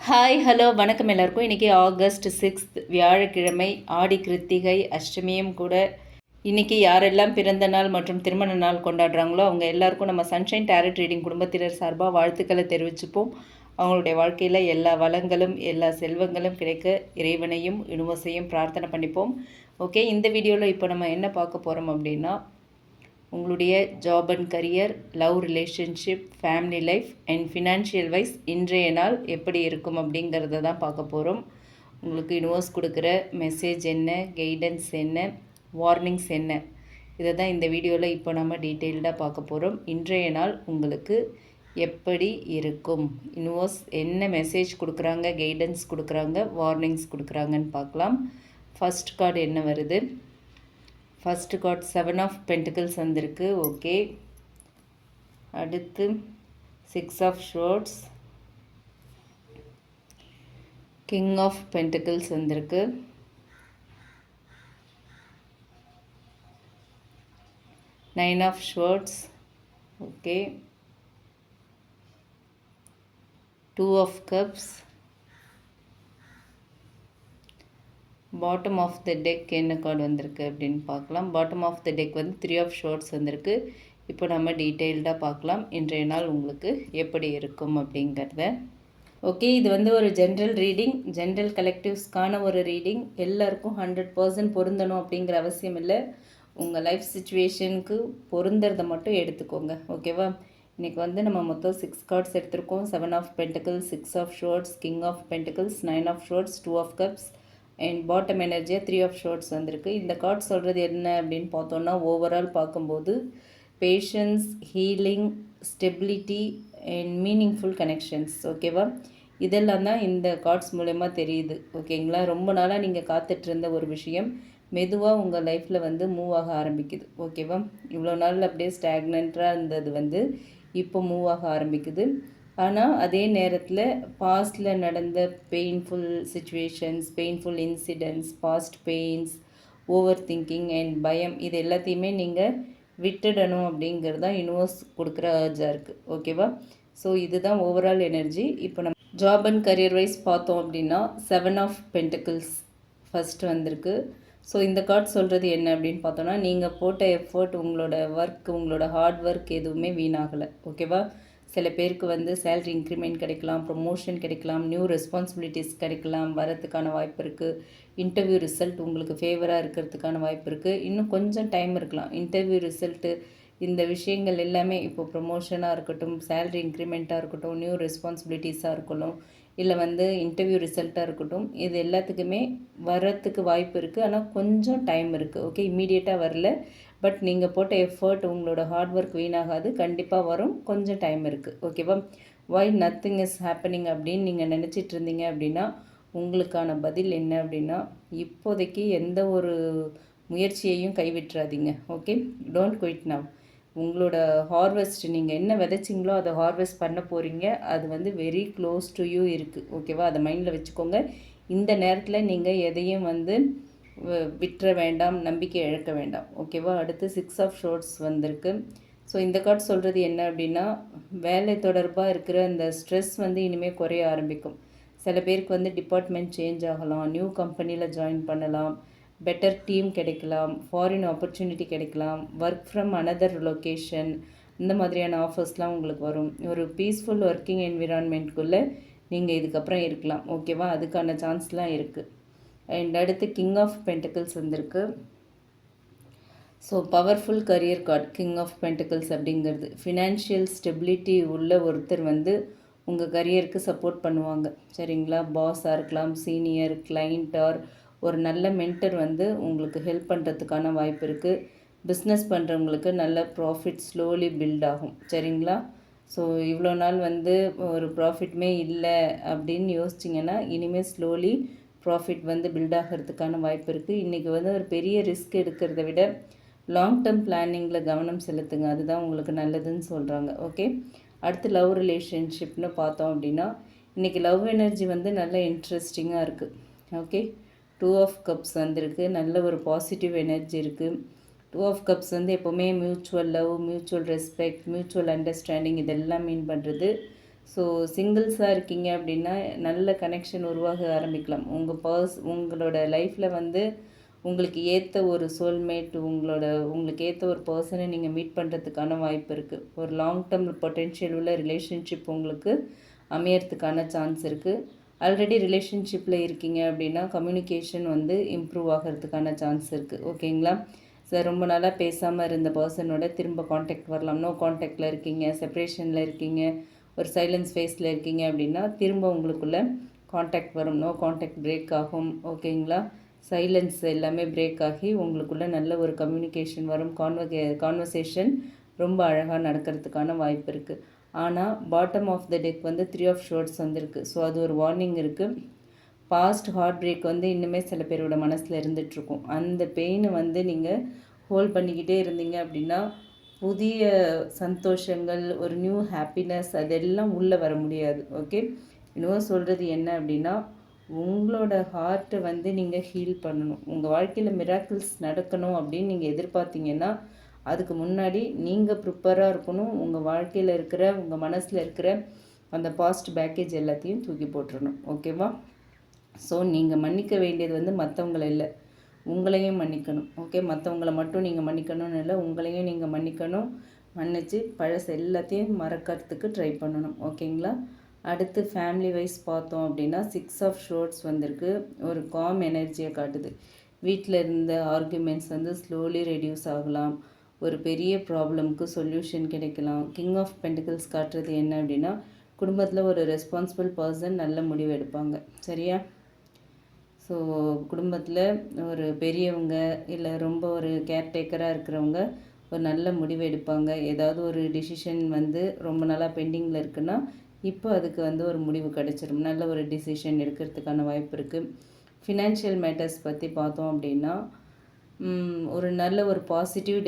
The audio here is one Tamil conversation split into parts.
ஹாய் ஹலோ வணக்கம் எல்லாருக்கும். இன்றைக்கி ஆகஸ்ட் 6 வியாழக்கிழமை, ஆடி கிருத்திகை அஷ்டமியும் கூட. இன்றைக்கி யாரெல்லாம் பிறந்த நாள் மற்றும் திருமண நாள் கொண்டாடுறாங்களோ அவங்க எல்லாருக்கும் நம்ம சன்ஷைன் டேரட் ரீடிங் குடும்பத்தினர் சார்பாக வாழ்த்துக்களை தெரிவிச்சுப்போம். அவங்களுடைய வாழ்க்கையில் எல்லா வளங்களும் எல்லா செல்வங்களும் கிடைக்க இறைவனையும் யூனிவர்ஸையும் பிரார்த்தனை பண்ணிப்போம். ஓகே, இந்த வீடியோவில் இப்போ நம்ம என்ன பார்க்க போகிறோம் அப்படின்னா, உங்களுடைய job and career, love relationship, family life and financial wise இன்றைய நாள் எப்படி இருக்கும் அப்படிங்கிறத தான் பார்க்க போகிறோம். உங்களுக்கு யூனிவர்ஸ் கொடுக்குற மெசேஜ் என்ன, கைடன்ஸ் என்ன, வார்னிங்ஸ் என்ன, இதை தான் இந்த வீடியோவில் இப்போ நம்ம டீட்டெயில்டாக பார்க்க போகிறோம். இன்றைய நாள் உங்களுக்கு எப்படி இருக்கும், யூனிவர்ஸ் என்ன மெசேஜ் கொடுக்குறாங்க, கைடன்ஸ் கொடுக்குறாங்க, வார்னிங்ஸ் கொடுக்குறாங்கன்னு பார்க்கலாம். ஃபர்ஸ்ட் கார்டு என்ன வருது? ஃபர்ஸ்ட் கார்ட் 7 ஆஃப் பென்டிகிள்ஸ் வந்திருக்கு. ஓகே, அடுத்து 6 of swords, king of pentacles வந்திருக்கு. 9 of swords. Okay, 2 of cups. Bottom of the deck என்ன கார்டு வந்திருக்கு அப்படின்னு பார்க்கலாம். பாட்டம் ஆஃப் த டெக் வந்து 3 ஆஃப் ஷோர்ட்ஸ் வந்திருக்கு. இப்போ நம்ம டீட்டெயில்டாக பார்க்கலாம் இன்றைய நாள் உங்களுக்கு எப்படி இருக்கும் அப்படிங்கிறத. ஓகே, இது வந்து ஒரு ஜென்ரல் ரீடிங், ஜென்ரல் கலெக்டிவ்ஸ்க்கான ஒரு ரீடிங். எல்லாருக்கும் 100% பொருந்தணும் அப்படிங்கிற அவசியம் இல்லை. உங்கள் லைஃப் சுச்சுவேஷனுக்கு பொருந்துறதை மட்டும் எடுத்துக்கோங்க. ஓகேவா? இன்றைக்கி வந்து நம்ம மொத்தம் 6 கார்ட்ஸ் எடுத்திருக்கோம். 7 of pentacles, 6 of swords, king of pentacles, 9 of swords, 2 of cups and bottom எனர்ஜியாக 3 ஆஃப் ஷோர்ட்ஸ் வந்திருக்கு. இந்த கார்ட் சொல்கிறது என்ன அப்படின்னு பார்த்தோன்னா, ஓவரால் பார்க்கும்போது patience, healing, stability and meaningful connections. ஓகேவா? இதெல்லாம் தான் இந்த கார்ட்ஸ் மூலயமா தெரியுது. ஓகேங்களா? ரொம்ப நாளாக நீங்கள் காத்துட்ருந்த ஒரு விஷயம் மெதுவாக உங்கள் லைஃப்பில் வந்து மூவ் ஆக ஆரம்பிக்குது. ஓகேவா? இவ்வளோ நாள் அப்படியே ஸ்டாக்னண்ட்டாக இருந்தது வந்து இப்போ மூவ் ஆக ஆரம்பிக்குது. ஆனால் அதே நேரத்தில் பாஸ்டில் நடந்த painful situations, painful incidents, past pains, over thinking and பயம், இது எல்லாத்தையுமே நீங்கள் விட்டுடணும் அப்படிங்கிறது தான் யூனிவர்ஸ் கொடுக்குற அர்ஜாக இருக்குது. ஓகேவா? ஸோ இதுதான் ஓவரால் எனர்ஜி. இப்போ நம்ம ஜாப் அண்ட் கரியர் வைஸ் பார்த்தோம் அப்படின்னா 7 ஆஃப் பென்டிகிள்ஸ் ஃபஸ்ட்டு வந்திருக்கு. ஸோ இந்த கார்டு சொல்கிறது என்ன அப்படின்னு பார்த்தோன்னா, நீங்கள் போட்ட எஃபர்ட், உங்களோட ஒர்க், உங்களோட ஹார்ட் ஒர்க் எதுவுமே வீணாகலை. ஓகேவா? சில பேருக்கு வந்து சேலரி இன்க்ரிமெண்ட் கிடைக்கலாம், ப்ரொமோஷன் கிடைக்கலாம், நியூ ரெஸ்பான்சிபிலிட்டிஸ் கிடைக்கலாம், வரத்துக்கான வாய்ப்பு இருக்குது. இன்டர்வியூ ரிசல்ட் உங்களுக்கு ஃபேவராக இருக்கிறதுக்கான வாய்ப்பு இருக்குது. இன்னும் கொஞ்சம் டைம் இருக்கலாம். இன்டர்வியூ ரிசல்ட்டு, இந்த விஷயங்கள் எல்லாமே இப்போ ப்ரொமோஷனாக இருக்கட்டும், சேலரி இன்க்ரிமெண்ட்டாக இருக்கட்டும், நியூ ரெஸ்பான்சிபிலிட்டிஸாக இருக்கணும், இல்லை வந்து இன்டர்வியூ ரிசல்ட்டாக இருக்கட்டும், இது எல்லாத்துக்குமே வரத்துக்கு வாய்ப்பு இருக்குது. ஆனால் கொஞ்சம் டைம் இருக்குது. ஓகே, இம்மீடியட்டாக வரல. பட் நீங்கள் போட்ட எஃபர்ட், உங்களோட ஹார்ட் ஒர்க் வீணாகாது, கண்டிப்பாக வரும். கொஞ்சம் டைம் இருக்குது. ஓகேவா? ஒய் நத்திங் இஸ் ஹேப்பனிங் அப்படின்னு நீங்கள் நினச்சிட்டு இருந்தீங்க அப்படின்னா, உங்களுக்கான பதில் என்ன அப்படின்னா, இப்போதைக்கு எந்த ஒரு முயற்சியையும் கைவிட்டுறாதீங்க. Okay, don't quit now. உங்களோட ஹார்வெஸ்ட், நீங்கள் என்ன விதைச்சிங்களோ அதை ஹார்வெஸ்ட் பண்ண போகிறீங்க. அது வந்து வெரி க்ளோஸ் டு யூ இருக்குது. ஓகேவா? அதை மைண்டில் வச்சுக்கோங்க. இந்த நேரத்தில் நீங்கள் எதையும் வந்து விட்டுற வேண்டாம், நம்பிக்கை இழக்க வேண்டாம். ஓகேவா? அடுத்து 6 ஆஃப் ஷோர்ட்ஸ் வந்திருக்கு. ஸோ இந்த கார்டு சொல்கிறது என்ன அப்படின்னா, வேலை தொடர்பாக இருக்கிற அந்த ஸ்ட்ரெஸ் வந்து இனிமேல் குறைய ஆரம்பிக்கும். சில பேருக்கு வந்து டிபார்ட்மெண்ட் சேஞ்ச் ஆகலாம், நியூ கம்பெனியில் ஜாயின் பண்ணலாம், பெட்டர் டீம் கிடைக்கலாம், ஃபாரின் ஆப்பர்ச்சுனிட்டி கிடைக்கலாம், ஒர்க் ஃப்ரம் அனதர் லொக்கேஷன், இந்த மாதிரியான ஆஃபர்ஸ்லாம் உங்களுக்கு வரும். ஒரு பீஸ்ஃபுல் ஒர்க்கிங் என்விரான்மெண்ட்குள்ளே நீங்கள் இதுக்கப்புறம் இருக்கலாம். ஓகேவா? அதுக்கான சான்ஸ்லாம் இருக்குது. அண்ட் அடுத்து கிங் ஆஃப் பென்டிகிள்ஸ் வந்திருக்கு. So powerful career card king of pentacles அப்படிங்கிறது ஃபினான்ஷியல் ஸ்டெபிலிட்டி உள்ள ஒருத்தர் வந்து உங்கள் கரியருக்கு சப்போர்ட் பண்ணுவாங்க. சரிங்களா? பாஸாக இருக்கலாம், சீனியர், கிளைண்ட் ஆர் ஒரு நல்ல மென்டர் வந்து உங்களுக்கு ஹெல்ப் பண்ணுறதுக்கான வாய்ப்பு இருக்குது. பிஸ்னஸ் பண்ணுறவங்களுக்கு நல்ல ப்ராஃபிட் ஸ்லோலி பில்ட் ஆகும். சரிங்களா? ஸோ இவ்வளோ நாள் வந்து ஒரு ப்ராஃபிட்மே இல்லை அப்படின்னு யோசிச்சிங்கன்னா, இனிமேல் ஸ்லோலி ப்ராஃபிட் வந்து பில்ட் ஆகிறதுக்கான வாய்ப்பு இருக்குது. இன்றைக்கி வந்து ஒரு பெரிய ரிஸ்க் எடுக்கிறத விட லாங் டேர்ம் பிளானிங்கில் கவனம் செலுத்துங்க. அதுதான் உங்களுக்கு நல்லதுன்னு சொல்கிறாங்க. ஓகே, அடுத்து லவ் ரிலேஷன்ஷிப்னு பார்த்தோம் அப்படின்னா, இன்றைக்கி லவ் எனர்ஜி வந்து நல்ல இன்ட்ரெஸ்டிங்காக இருக்குது. ஓகே, 2 ஆஃப் கப்ஸ் வந்திருக்கு. நல்ல ஒரு பாசிட்டிவ் எனர்ஜி இருக்குது. 2 ஆஃப் கப்ஸ் எப்போவுமே mutual love, mutual respect, mutual understanding இதெல்லாம் மீன் பண்ணுறது. ஸோ சிங்கிள்ஸாக இருக்கீங்க அப்படின்னா நல்ல கனெக்ஷன் உருவாக ஆரம்பிக்கலாம். உங்களோட லைஃப்பில் வந்து உங்களுக்கு ஏற்ற ஒரு சோல்மேட், உங்களுக்கு ஏற்ற ஒரு பர்சனை நீங்கள் மீட் பண்ணுறதுக்கான வாய்ப்பு இருக்குது. ஒரு லாங் டேர்ம் பொட்டென்ஷியல் உள்ள ரிலேஷன்ஷிப் உங்களுக்கு அமையறதுக்கான சான்ஸ் இருக்குது. ஆல்ரெடி ரிலேஷன்ஷிப்பில் இருக்கீங்க அப்படின்னா கம்யூனிகேஷன் வந்து இம்ப்ரூவ் ஆகிறதுக்கான சான்ஸ் இருக்குது. ஓகேங்களா? சார் ரொம்ப நாளாக பேசாமல் இருந்த பர்சனோட திரும்ப காண்டாக்ட் வரலாம். நோ காண்டாக்டில் இருக்கீங்க, செப்ரேஷனில் இருக்கீங்க, ஒரு சைலன்ஸ் ஃபேஸில் இருக்கீங்க அப்படின்னா திரும்ப உங்களுக்குள்ள காண்டாக்ட் வரும். நோ காண்டாக்ட் பிரேக் ஆகும். ஓகேங்களா? சைலன்ஸ் எல்லாமே பிரேக் ஆகி உங்களுக்குள்ள நல்ல ஒரு கம்யூனிகேஷன் வரும். கான்வர்சேஷன் ரொம்ப அழகாக நடக்கிறதுக்கான வாய்ப்பு இருக்குது. ஆனால் பாட்டம் ஆஃப் த டெக் வந்து 3 ஆஃப் ஷோர்ட்ஸ் வந்திருக்கு. ஸோ அது ஒரு வார்னிங் இருக்குது. பாஸ்ட் ஹார்ட் பிரேக் வந்து இன்னுமே சில பேரோட மனசில் இருந்துகிட்ருக்கும். அந்த பெயினை வந்து நீங்கள் ஹோல்ட் பண்ணிக்கிட்டே இருந்தீங்க அப்படின்னா புதிய சந்தோஷங்கள், ஒரு நியூ ஹாப்பினஸ் அதெல்லாம் உள்ளே வர முடியாது. ஓகே, இன்னும் சொல்கிறது என்ன அப்படின்னா உங்களோட ஹார்ட்டை வந்து நீங்கள் ஹீல் பண்ணணும். உங்கள் வாழ்க்கையில் மிராக்கிள்ஸ் நடக்கணும் அப்படின்னு நீங்கள் எதிர்பார்த்தீங்கன்னா அதுக்கு முன்னாடி நீங்கள் ப்ரிப்பராக இருக்கணும். உங்கள் வாழ்க்கையில் இருக்கிற, உங்கள் மனசில் இருக்கிற அந்த பாஸ்ட் பேக்கேஜ் எல்லாத்தையும் தூக்கி போட்டுடணும். ஓகேவா? ஸோ நீங்கள் மன்னிக்க வேண்டியது வந்து மற்றவங்களை இல்லை, உங்களையும் மன்னிக்கணும். ஓகே, மற்றவங்கள மட்டும் நீங்கள் மன்னிக்கணும்னு இல்லை, உங்களையும் நீங்கள் மன்னிக்கணும். மன்னித்து பழசு எல்லாத்தையும் மறக்கிறதுக்கு ட்ரை பண்ணணும். ஓகேங்களா? அடுத்து ஃபேமிலி வைஸ் பார்த்தோம் அப்படின்னா 6 ஆஃப் ஷோர்ட்ஸ் வந்திருக்கு. ஒரு காம் எனர்ஜியை காட்டுது. வீட்டில் இருந்த ஆர்குமெண்ட்ஸ் வந்து ஸ்லோலி ரெடியூஸ் ஆகலாம். ஒரு பெரிய ப்ராப்ளம்க்கு சொல்யூஷன் கிடைக்கலாம். கிங் ஆஃப் பென்டிகல்ஸ் காட்டுறது என்ன அப்படின்னா குடும்பத்தில் ஒரு ரெஸ்பான்சிபிள் பர்சன் நல்ல முடிவு எடுப்பாங்க. சரியா? ஸோ குடும்பத்தில் ஒரு பெரியவங்க இல்லை ரொம்ப ஒரு கேர்டேக்கராக இருக்கிறவங்க ஒரு நல்ல முடிவு எடுப்பாங்க. ஏதாவது ஒரு டிசிஷன் வந்து ரொம்ப நாளாக பெண்டிங்கில் இருக்குன்னா இப்போ அதுக்கு வந்து ஒரு முடிவு கிடச்சிரும். நல்ல ஒரு டிசிஷன் எடுக்கிறதுக்கான வாய்ப்பு இருக்குது. ஃபினான்ஷியல் மேட்டர்ஸ் பற்றி பார்த்தோம் அப்படின்னா ஒரு நல்ல ஒரு பாசிட்டிவ்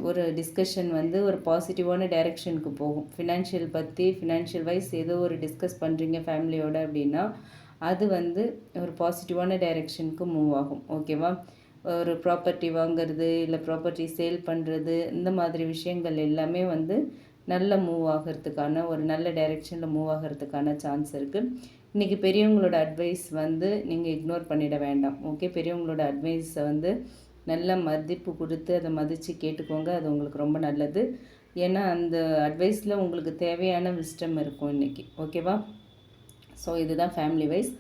ஒரு டிஸ்கஷன் வந்து ஒரு பாசிட்டிவான டைரெக்ஷனுக்கு போகும். ஃபினான்ஷியல் வைஸ் ஏதோ ஒரு டிஸ்கஸ் பண்ணுறீங்க ஃபேமிலியோட அப்படின்னா அது வந்து ஒரு பாசிட்டிவான டைரெக்ஷனுக்கு மூவ் ஆகும். ஓகேவா? ஒரு ப்ராப்பர்ட்டி வாங்கிறது இல்லை ப்ராப்பர்ட்டி சேல் பண்ணுறது, இந்த மாதிரி விஷயங்கள் எல்லாமே வந்து நல்ல மூவ் ஆகிறதுக்கான, ஒரு நல்ல டைரெக்ஷனில் மூவ் ஆகிறதுக்கான சான்ஸ் இருக்குது. இன்றைக்கி பெரியவங்களோட அட்வைஸ் வந்து நீங்கள் இக்னோர் பண்ணிட வேண்டாம். ஓகே, பெரியவங்களோட அட்வைஸை வந்து நல்ல மதிப்பு கொடுத்து அதை மதித்து கேட்டுக்கோங்க. அது உங்களுக்கு ரொம்ப நல்லது. ஏன்னா அந்த அட்வைஸில் உங்களுக்கு தேவையான விஸ்டம் இருக்கும் இன்றைக்கி. ஓகேவா? ஸோ இதுதான் family wise.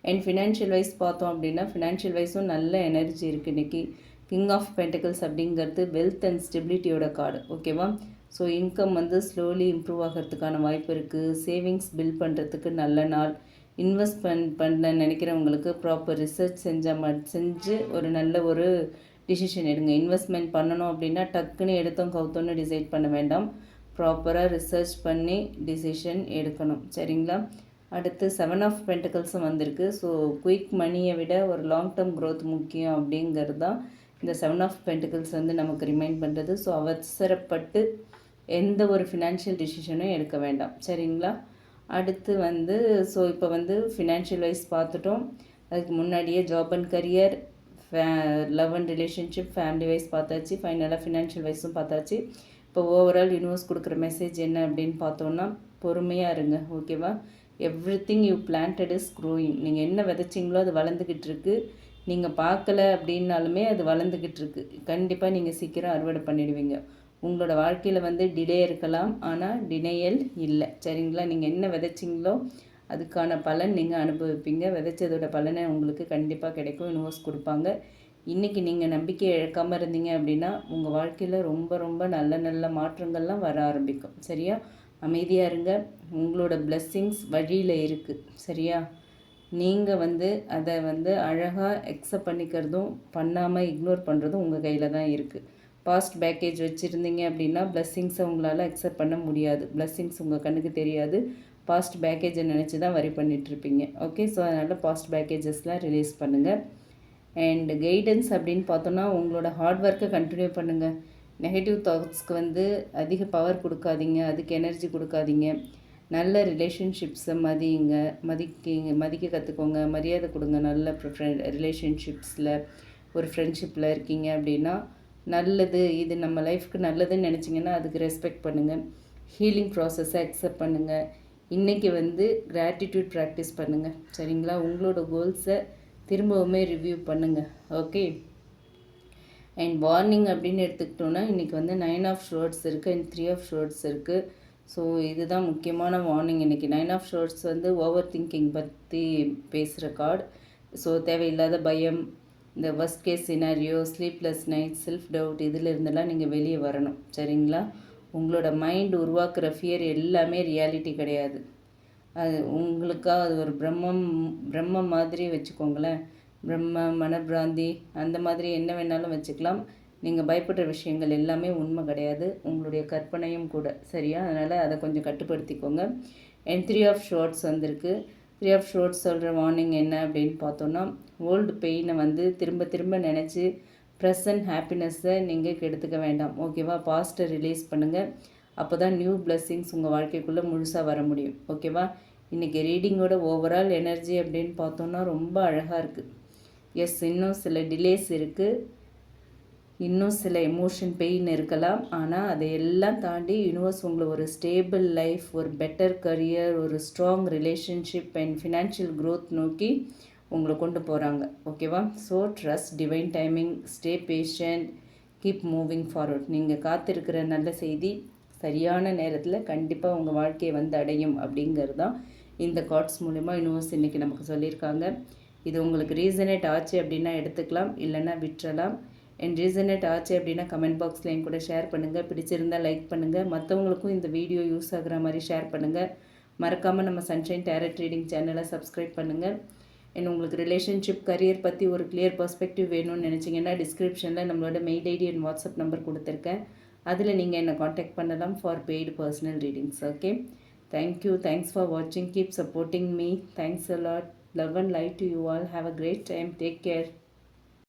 And financial wise பார்த்தோம் அப்படின்னா ஃபினான்ஷியல் வைஸும் நல்ல எனர்ஜி இருக்குது இன்றைக்கி. கிங் ஆஃப் பென்டிகல்ஸ் அப்படிங்கிறது வெல்த் அண்ட் ஸ்டெபிலிட்டியோட கார்டு. ஓகேவா? ஸோ இன்கம் வந்து ஸ்லோலி இம்ப்ரூவ் ஆகிறதுக்கான வாய்ப்பு இருக்குது. சேவிங்ஸ் பில்ட் பண்ணுறதுக்கு நல்ல நாள். இன்வெஸ்ட்மெண்ட் பண்ண நினைக்கிறவங்களுக்கு ப்ராப்பர் ரிசர்ச் செஞ்சு ஒரு நல்ல ஒரு டிசிஷன் எடுங்க. இன்வெஸ்ட்மெண்ட் பண்ணணும் அப்படின்னா டக்குன்னு எடுத்தோம் கவுத்தோன்னு டிசைட் பண்ண வேண்டாம். ப்ராப்பராக ரிசர்ச் பண்ணி டிசிஷன் எடுக்கணும். சரிங்களா? அடுத்து 7 ஆஃப் பென்டிகல்ஸும் வந்திருக்கு. ஸோ குயிக் மணியை விட ஒரு லாங் டேர்ம் க்ரோத் முக்கியம் அப்படிங்கிறது தான் இந்த 7 ஆஃப் பென்டிகல்ஸ் வந்து நமக்கு ரிமைண்ட் பண்ணுறது. ஸோ அவசரப்பட்டு எந்த ஒரு ஃபினான்ஷியல் டிசிஷனும் எடுக்க வேண்டாம். சரிங்களா? அடுத்து வந்து இப்போ வந்து ஃபினான்ஷியல் வைஸ் பார்த்துட்டோம். அதுக்கு முன்னாடியே job and career, love and relationship, family wise பார்த்தாச்சு. ஃபைனலாக ஃபினான்ஷியல் வைஸும் பார்த்தாச்சு. இப்போ ஓவரால் யூனிவர்ஸ் கொடுக்குற மெசேஜ் என்ன அப்படின்னு பார்த்தோன்னா பொறுமையாக இருங்க. ஓகேவா? Everything you planted is growing. நீங்கள் என்ன விதைச்சிங்களோ அது வளர்ந்துக்கிட்டு இருக்கு. நீங்கள் பார்க்கல அப்படின்னாலுமே அது வளர்ந்துக்கிட்டு இருக்கு. கண்டிப்பாக நீங்கள் சீக்கிரம் அறுவடை பண்ணிடுவீங்க. உங்களோட வாழ்க்கையில் வந்து டிலே இருக்கலாம், ஆனால் டினையல் இல்லை. சரிங்களா? நீங்கள் என்ன விதைச்சிங்களோ அதுக்கான பலன் நீங்கள் அனுபவிப்பீங்க. விதைச்சதோட பலனை உங்களுக்கு கண்டிப்பாக கிடைக்கும். யூனிவர்ஸ் கொடுப்பாங்க. இன்றைக்கி நீங்கள் நம்பிக்கை இழக்காமல் இருந்தீங்க அப்படின்னா உங்கள் வாழ்க்கையில் ரொம்ப ரொம்ப நல்ல நல்ல மாற்றங்கள்லாம் வர ஆரம்பிக்கும். சரியா? அமைதியாக இருங்க. உங்களோட பிளெஸ்ஸிங்ஸ் வழியில் இருக்குது. சரியா? நீங்கள் வந்து அதை வந்து அழகாக அக்செப்ட் பண்ணிக்கிறதும் பண்ணாமல் இக்னோர் பண்ணுறதும் உங்கள் கையில் தான் இருக்குது. பாஸ்ட் பேக்கேஜ் வச்சுருந்தீங்க அப்படின்னா பிளெஸ்ஸிங்ஸை உங்களால் அக்செப்ட் பண்ண முடியாது. பிளெஸ்ஸிங்ஸ் உங்கள் கண்ணுக்கு தெரியாது. பாஸ்ட் பேக்கேஜை நினச்சி தான் வரி பண்ணிகிட்ருப்பீங்க. ஓகே, ஸோ அதனால் பாஸ்ட் பேக்கேஜஸ்லாம் ரிலீஸ் பண்ணுங்கள். அண்ட் கைடன்ஸ் அப்படின்னு பார்த்தோன்னா உங்களோட ஹார்ட் ஒர்க்கை கண்டினியூ பண்ணுங்கள். நெகட்டிவ் தாட்ஸ்க்கு வந்து அதிக பவர் கொடுக்காதீங்க, அதுக்கு எனர்ஜி கொடுக்காதீங்க. நல்ல ரிலேஷன்ஷிப்ஸை மதிக்க கற்றுக்கோங்க, மரியாதை கொடுங்க. நல்ல ரிலேஷன்ஷிப்ஸில் ஒரு ஃப்ரெண்ட்ஷிப்பில் இருக்கீங்க அப்படின்னா நல்லது, இது நம்ம லைஃப்க்கு நல்லதுன்னு நினச்சிங்கன்னா அதுக்கு ரெஸ்பெக்ட் பண்ணுங்கள். ஹீலிங் ப்ராசஸை அக்செப்ட் பண்ணுங்கள். இன்றைக்கி வந்து கிராட்டிடியூட் ப்ராக்டிஸ் பண்ணுங்கள். சரிங்களா? உங்களோட கோல்ஸை திரும்பவுமே ரிவ்யூ பண்ணுங்கள். ஓகே. அண்ட் வார்னிங் அப்படின்னு எடுத்துக்கிட்டோன்னா இன்றைக்கி வந்து 9 ஆஃப் ஷோர்ட்ஸ் இருக்குது அண்ட் 3 ஆஃப் ஷோர்ட்ஸ் இருக்குது. ஸோ இதுதான் முக்கியமான வார்னிங் இன்றைக்கி. 9 ஆஃப் ஷோர்ட்ஸ் வந்து ஓவர் திங்கிங் பற்றி பேசுகிற கார்டு. ஸோ தேவையில்லாத பயம், இந்த worst case scenario, sleepless night, self doubt இதில் இருந்தெல்லாம் நீங்கள் வெளியே வரணும். சரிங்களா? உங்களோட மைண்ட் உருவாக்குற ஃபியர் எல்லாமே ரியாலிட்டி கிடையாது. அது உங்களுக்காக அது ஒரு பிரம்மம் மாதிரி வச்சுக்கோங்களேன். பிரம்ம, மனப்பிராந்தி அந்த மாதிரி என்ன வேணாலும் வச்சுக்கலாம். நீங்கள் பயப்படுற விஷயங்கள் எல்லாமே உண்மை கிடையாது, உங்களுடைய கற்பனையும் கூட. சரியா? அதனால் அதை கொஞ்சம் கட்டுப்படுத்திக்கோங்க. அண்ட் 3 ஆஃப் ஷோர்ட்ஸ் வந்திருக்கு. 3 ஆஃப் ஷோர்ட்ஸ் சொல்கிற வார்னிங் என்ன அப்படின்னு பார்த்தோன்னா, ஓல்டு பெயினை வந்து திரும்ப திரும்ப நினச்சி ப்ரெசன்ட் ஹாப்பினஸ்ஸை நீங்கள் கெடுத்துக்க வேண்டாம். ஓகேவா? பாஸ்ட்டை ரிலீஸ் பண்ணுங்கள். அப்போ தான் நியூ பிளெஸ்ஸிங்ஸ் உங்கள் வாழ்க்கைக்குள்ளே முழுசாக வர முடியும். ஓகேவா? இன்றைக்கி ரீடிங்கோட ஓவரால் எனர்ஜி அப்படின்னு பார்த்தோன்னா ரொம்ப அழகாக இருக்குது. எஸ், இன்னும் சில டிலேஸ் இருக்குது, இன்னும் சில எமோஷன் பெயின் இருக்கலாம். ஆனால் அதையெல்லாம் தாண்டி யூனிவர்ஸ் உங்களை ஒரு ஸ்டேபிள் லைஃப், ஒரு பெட்டர் கரியர், ஒரு strong relationship and financial growth நோக்கி உங்களை கொண்டு போகிறாங்க. ஓகேவா? So trust divine timing, stay patient, keep moving forward. நீங்கள் காத்திருக்கிற நல்ல செய்தி சரியான நேரத்தில் கண்டிப்பாக உங்கள் வாழ்க்கையை வந்து அடையும் அப்படிங்கிறது தான் இந்த கார்ட்ஸ் மூலிமா யூனிவர்ஸ் இன்றைக்கி நமக்கு சொல்லியிருக்காங்க. இது உங்களுக்கு ரீசனேட் ஆச்சு அப்படின்னா எடுத்துக்கலாம், இல்லைன்னா விட்டுறலாம். அண்ட் ரீசனேட் ஆச்சு அப்படின்னா கமெண்ட் பாக்ஸில் என் கூட ஷேர் பண்ணுங்கள். பிடிச்சிருந்தால் லைக் பண்ணுங்கள். மற்றவங்களுக்கும் இந்த வீடியோ யூஸ் ஆகிற மாதிரி ஷேர் பண்ணுங்கள். மறக்காமல் நம்ம சன்ஷைன் டேரட் ரீடிங் சேனலை சப்ஸ்கிரைப் பண்ணுங்கள். அண்ட் உங்களுக்கு ரிலேஷன்ஷிப், கரியர் பற்றி ஒரு கிளியர் பர்ஸ்பெக்டிவ் வேணும்னு நினச்சிங்கன்னா டிஸ்கிரிப்ஷனில் நம்மளோட mail ID and WhatsApp number கொடுத்துருக்கேன். அதில் நீங்கள் என்னை காண்டாக்ட் பண்ணலாம் for paid personal readings. Okay, thank you. Thanks for வாட்சிங். Keep supporting me. Thanks a lot. Love and light to you all. Have a great time. Take care.